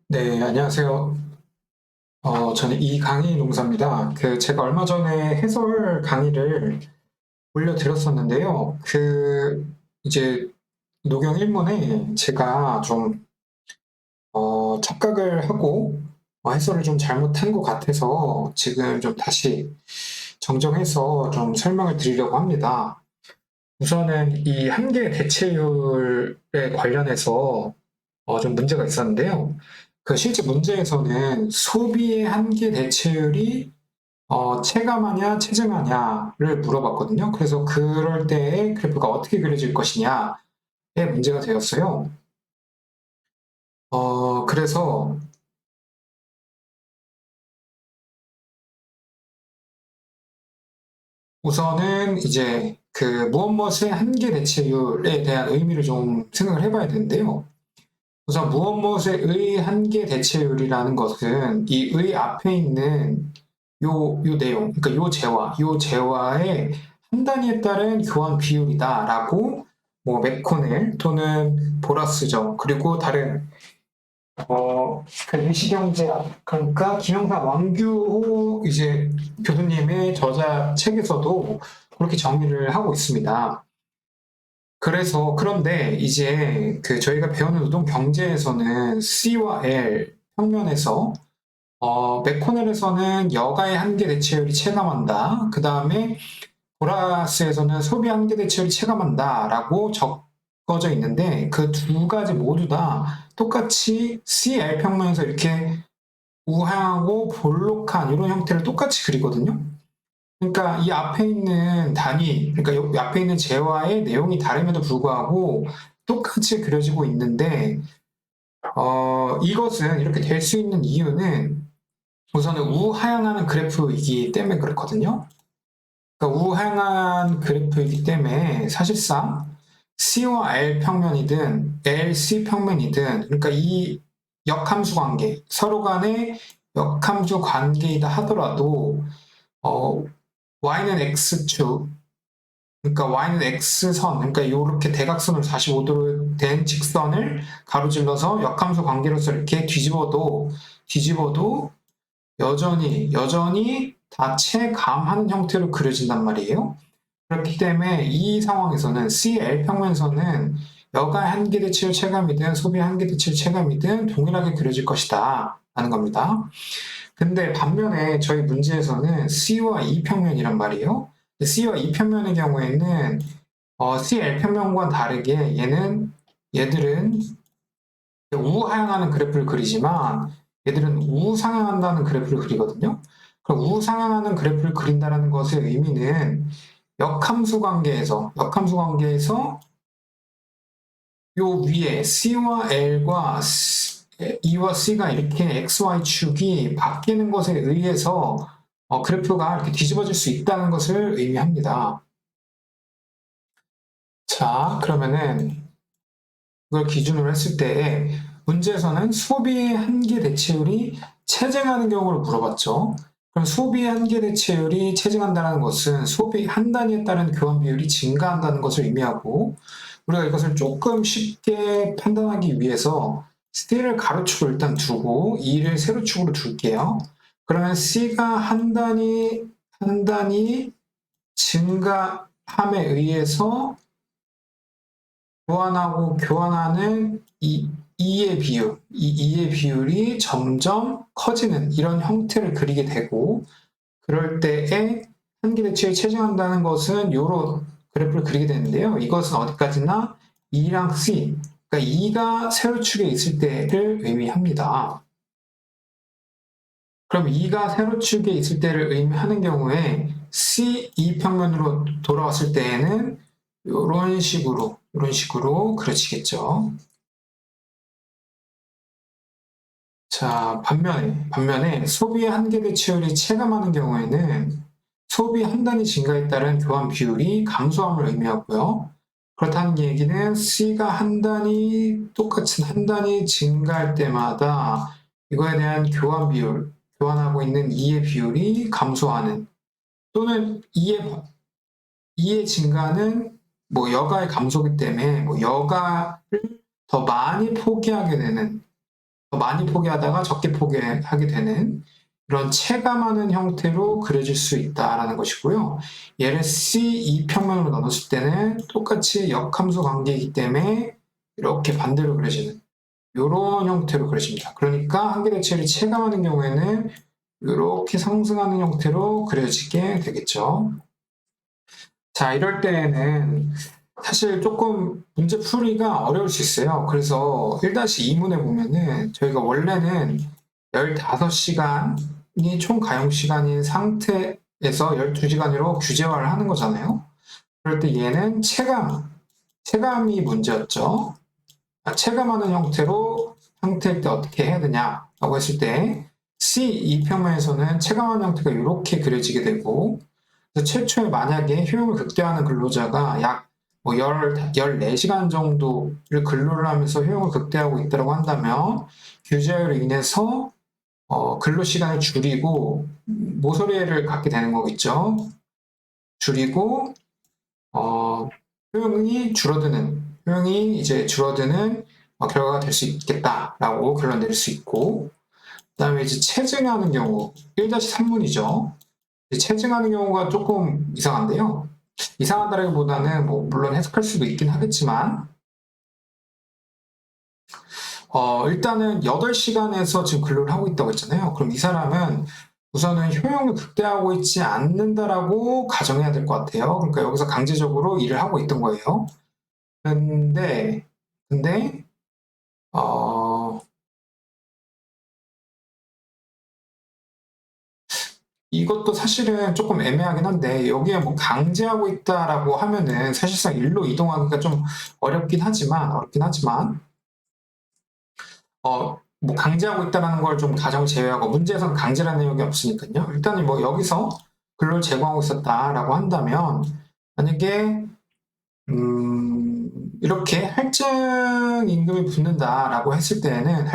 네, 안녕하세요. 저는 이강희 농사입니다. 제가 얼마 전에 해설 강의를 올려드렸었는데요. 이제 녹용 1문에 제가 좀, 착각을 하고 해설을 좀 잘못한 것 같아서 지금 좀 다시 정정해서 좀 설명을 드리려고 합니다. 우선은 이 한계 대체율에 관련해서 좀 문제가 있었는데요. 실제 문제에서는 소비의 한계 대체율이 체감하냐, 체증하냐를 물어봤거든요. 그래서 그럴 때의 그래프가 어떻게 그려질 것이냐에 문제가 되었어요. 그래서 우선은 이제 무엇의 한계 대체율에 대한 의미를 좀 생각을 해봐야 되는데요. 우선 무엇의 한계 대체율이라는 것은 이 의 앞에 있는 요 내용, 그러니까 요 재화의 한 단위에 따른 교환 비율이다라고 맥코넬 또는 보라스죠. 그리고 다른 유시경제학, 그러니까 김영삼 왕규호 이제 교수님의 저자 책에서도 그렇게 정의를 하고 있습니다. 그런데 이제 저희가 배우는 노동 경제에서는 C와 L 평면에서 맥코넬에서는 여가의 한계 대체율이 체감한다. 그 다음에 보라스에서는 소비 한계 대체율이 체감한다라고 적어져 있는데 그 두 가지 모두 다 똑같이 CL 평면에서 이렇게 우하하고 볼록한 이런 형태를 똑같이 그리거든요. 그러니까 이 앞에 있는 단위, 그러니까 이 앞에 있는 재화의 내용이 다름에도 불구하고 똑같이 그려지고 있는데 이것은 이렇게 될 수 있는 이유는 우선은 우하향하는 그래프이기 때문에 그렇거든요. 그러니까 우하향한 그래프이기 때문에 사실상 C와 L 평면이든 LC 평면이든 그러니까 이 역함수 관계, 서로 간의 역함수 관계이다 하더라도 어, Y는 X축, 그러니까 Y는 X선, 그러니까 이렇게 대각선으로 45도로 된 직선을 가로질러서 역함수 관계로서 이렇게 뒤집어도 여전히 다 체감하는 형태로 그려진단 말이에요. 그렇기 때문에 이 상황에서는 CL 평면선은 여가 한계대치율 체감이든 소비 한계대치율 체감이든 동일하게 그려질 것이다 라는 겁니다. 근데 반면에 저희 문제에서는 C와 E 평면이란 말이에요. C와 E 평면의 경우에는 CL 평면과 다르게 얘들은 우하향하는 그래프를 그리지만 얘들은 우상향한다는 그래프를 그리거든요. 그럼 우상향하는 그래프를 그린다는 것의 의미는 역함수 관계에서 요 위에 C와 L과 E와 C가 이렇게 XY축이 바뀌는 것에 의해서 그래프가 이렇게 뒤집어질 수 있다는 것을 의미합니다. 자, 그러면은 그걸 기준으로 했을 때 문제에서는 소비의 한계 대체율이 체증하는 경우를 물어봤죠. 그럼 소비의 한계 대체율이 체증한다는 것은 소비 한 단위에 따른 교환 비율이 증가한다는 것을 의미하고 우리가 이것을 조금 쉽게 판단하기 위해서 C를 가로축으로 일단 두고 E를 세로축으로 둘게요. 그러면 C가 한 단위 증가함에 의해서 교환하는 이의 비율이 점점 커지는 이런 형태를 그리게 되고, 그럴 때에 한계대치에 체증한다는 것은 이런 그래프를 그리게 되는데요. 이것은 어디까지나 E랑 C, 그러니까 E가 세로축에 있을 때를 의미합니다. 그럼 E가 세로축에 있을 때를 의미하는 경우에 C, E 평면으로 돌아왔을 때에는 이런 식으로 그려지겠죠. 자, 반면에 소비의 한계 대체율이 체감하는 경우에는 소비 한 단위 증가에 따른 교환 비율이 감소함을 의미하고요. 그렇다는 얘기는 C가 똑같은 한 단위 증가할 때마다 이거에 대한 교환하고 있는 E의 비율이 감소하는 또는 E의 증가는 여가의 감소기 때문에 여가를 더 많이 포기하게 되는 더 많이 포기하다가 적게 포기하게 되는 이런 체감하는 형태로 그려질 수 있다라는 것이고요. 얘를 C2 평면으로 나눴을 때는 똑같이 역함수 관계이기 때문에 이렇게 반대로 그려지는 이런 형태로 그려집니다. 그러니까 한계대체를 체감하는 경우에는 이렇게 상승하는 형태로 그려지게 되겠죠. 자, 이럴 때에는 사실 조금 문제 풀이가 어려울 수 있어요. 그래서 1-2문에 보면은 저희가 원래는 15시간이 총 가용 시간인 상태에서 12시간으로 규제화를 하는 거잖아요. 그럴 때 얘는 체감이 문제였죠. 체감하는 형태로 상태일 때 어떻게 해야 되냐라고 했을 때 C2 평면에서는 체감하는 형태가 이렇게 그려지게 되고, 그래서 최초에 만약에 효용을 극대화하는 근로자가 약 14시간 정도를 근로를 하면서 효용을 극대화하고 있다고 한다면 규제로 인해서 근로시간을 줄이고 모서리를 갖게 되는 거겠죠. 줄이고 효용이 이제 줄어드는 결과가 될 수 있겠다라고 결론 내릴 수 있고, 그다음에 이제 체증하는 경우 1-3문이죠. 체증하는 경우가 조금 이상한데요. 이상하다기보다는 물론 해석할 수도 있긴 하겠지만 일단은 8시간에서 지금 근로를 하고 있다고 했잖아요. 그럼 이 사람은 우선은 효용을 극대화하고 있지 않는다라고 가정해야 될 것 같아요. 그러니까 여기서 강제적으로 일을 하고 있던 거예요. 근데 이것도 사실은 조금 애매하긴 한데, 여기에 강제하고 있다라고 하면은 사실상 일로 이동하기가 좀 어렵긴 하지만 강제하고 있다라는 걸 좀 가정을 제외하고 문제에서는 강제라는 내용이 없으니까요. 일단은 여기서 근로를 제공하고 있었다라고 한다면, 만약에 이렇게 할증 임금이 붙는다라고 했을 때에는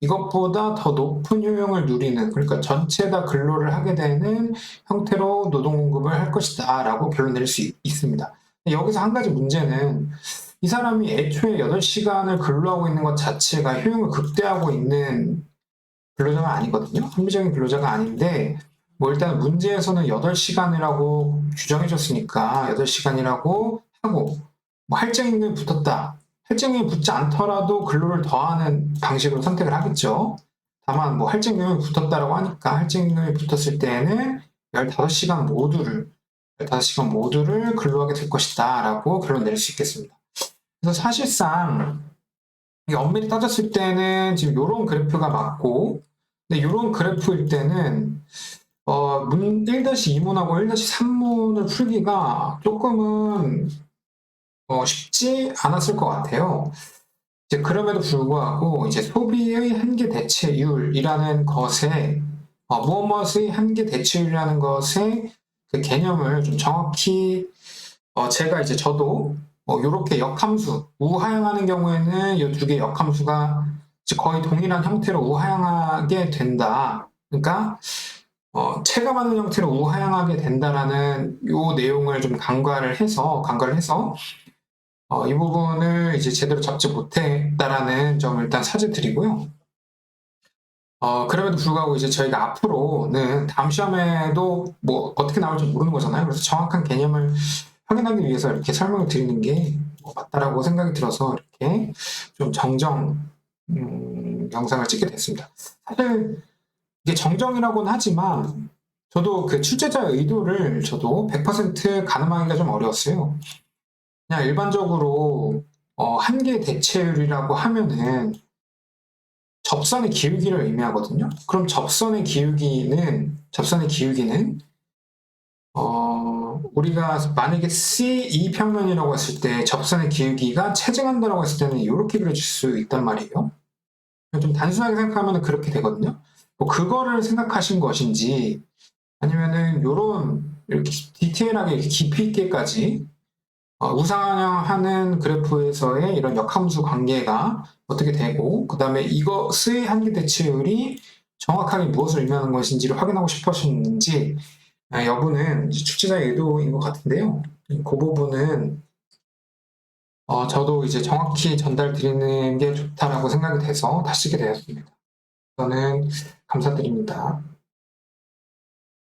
이것보다 더 높은 효용을 누리는, 그러니까 전체 다 근로를 하게 되는 형태로 노동 공급을 할 것이다 라고 결론 내릴 수 있습니다. 여기서 한 가지 문제는 이 사람이 애초에 8시간을 근로하고 있는 것 자체가 효용을 극대화하고 있는 근로자가 아니거든요. 합리적인 근로자가 아닌데, 일단 문제에서는 8시간이라고 규정해줬으니까 8시간이라고 하고, 할증임금이 붙었다. 할증임금이 붙지 않더라도 근로를 더하는 방식으로 선택을 하겠죠. 다만 할증임금이 붙었다라고 하니까 할증임금이 붙었을 때에는 15시간 모두를 근로하게 될 것이다 라고 결론 내릴 수 있겠습니다. 그래서 사실상 엄밀히 따졌을 때는 지금 이런 그래프가 맞고, 근데 이런 그래프일 때는 1-2문하고 1-3문을 풀기가 조금은 쉽지 않았을 것 같아요. 이제 그럼에도 불구하고 이제 소비의 한계 대체율이라는 것에 무엇의 한계 대체율이라는 것의 그 개념을 좀 정확히 제가 이제 저도 이렇게 역함수 우하향하는 경우에는 이 두 개 역함수가 거의 동일한 형태로 우하향하게 된다. 그러니까 체감하는 형태로 우하향하게 된다라는 이 내용을 좀 간과를 해서 이 부분을 이제 제대로 잡지 못했다라는 점을 일단 사죄드리고요. 그럼에도 불구하고 이제 저희가 앞으로는 다음 시험에도 어떻게 나올지 모르는 거잖아요. 그래서 정확한 개념을 확인하기 위해서 이렇게 설명을 드리는 게 맞다라고 생각이 들어서 이렇게 좀 정정 영상을 찍게 됐습니다. 사실 이게 정정이라고는 하지만 저도 그 출제자의 의도를 저도 100% 가늠하기가 좀 어려웠어요. 그냥 일반적으로 한계 대체율이라고 하면은 접선의 기울기를 의미하거든요. 그럼 접선의 기울기는 우리가 만약에 C2 평면이라고 했을 때 접선의 기울기가 체증한다라고 했을 때는 이렇게 그려질 수 있단 말이에요. 좀 단순하게 생각하면 그렇게 되거든요. 그거를 생각하신 것인지 아니면은 이렇게 디테일하게 이렇게 깊이 있게까지 우상향하는 그래프에서의 이런 역함수 관계가 어떻게 되고, 그 다음에 이것의 한계 대체율이 정확하게 무엇을 의미하는 것인지를 확인하고 싶으셨는지 여부는 출제자의 의도인 것 같은데요. 그 부분은 저도 이제 정확히 전달 드리는 게 좋다라고 생각이 돼서 다시 쓰게 되었습니다. 저는 감사드립니다.